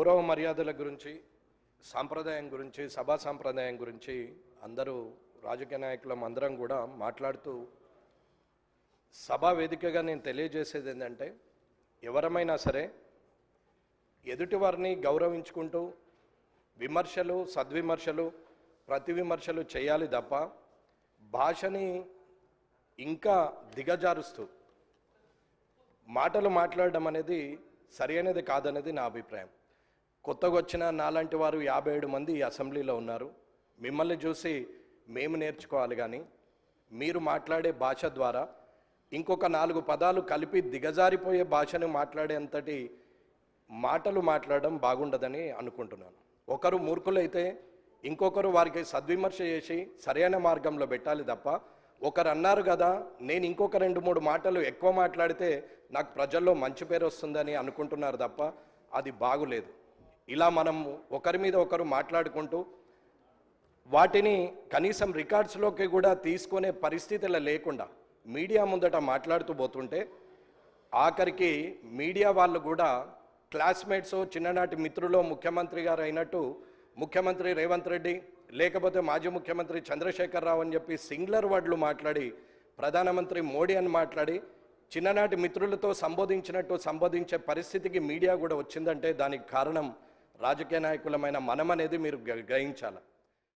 గౌరవ మర్యాదల గురించి, సాంప్రదాయం గురించి, సభా సాంప్రదాయం గురించి అందరూ రాజకీయ నాయకులం అందరం కూడా మాట్లాడుతూ సభా వేదికగా నేను తెలియజేసేది ఏంటంటే, ఎవరమైనా సరే ఎదుటివారిని గౌరవించుకుంటూ విమర్శలు, సద్విమర్శలు, ప్రతి విమర్శలు చేయాలి తప్ప భాషని ఇంకా దిగజారుస్తూ మాటలు మాట్లాడడం అనేది సరైనది కాదనేది నా అభిప్రాయం. కొత్తగా వచ్చిన నాలాంటి వారు 57 మంది ఈ అసెంబ్లీలో ఉన్నారు. మిమ్మల్ని చూసి మేము నేర్చుకోవాలి, కానీ మీరు మాట్లాడే భాష ద్వారా ఇంకొక 4 పదాలు కలిపి దిగజారిపోయే భాషను మాట్లాడేంతటి మాటలు మాట్లాడడం బాగుండదని అనుకుంటున్నాను. ఒకరు మూర్ఖులైతే ఇంకొకరు వారికి సద్విమర్శ చేసి సరైన మార్గంలో పెట్టాలి తప్ప, ఒకరు అన్నారు కదా నేను ఇంకొక 2-3 మాటలు ఎక్కువ మాట్లాడితే నాకు ప్రజల్లో మంచి పేరు వస్తుందని అనుకుంటున్నారు తప్ప అది బాగులేదు. ఇలా మనం ఒకరి మీద ఒకరు మాట్లాడుకుంటూ వాటిని కనీసం రికార్డ్స్లోకి కూడా తీసుకునే పరిస్థితులు లేకుండా మీడియా ముందట మాట్లాడుతూ పోతుంటే ఆఖరికి మీడియా వాళ్ళు కూడా క్లాస్మేట్స్, చిన్ననాటి మిత్రులు ముఖ్యమంత్రి గారు అయినట్టు ముఖ్యమంత్రి రేవంత్ రెడ్డి లేకపోతే మాజీ ముఖ్యమంత్రి చంద్రశేఖర్ రావు అని చెప్పి సింగులర్ వర్డ్లు మాట్లాడి, ప్రధానమంత్రి మోడీ అని మాట్లాడి చిన్ననాటి మిత్రులతో సంబోధించినట్టు సంబోధించే పరిస్థితికి మీడియా కూడా వచ్చిందంటే దానికి కారణం రాజకీయ నాయకులమైన మనమనేది మీరు గ్రహించాలి.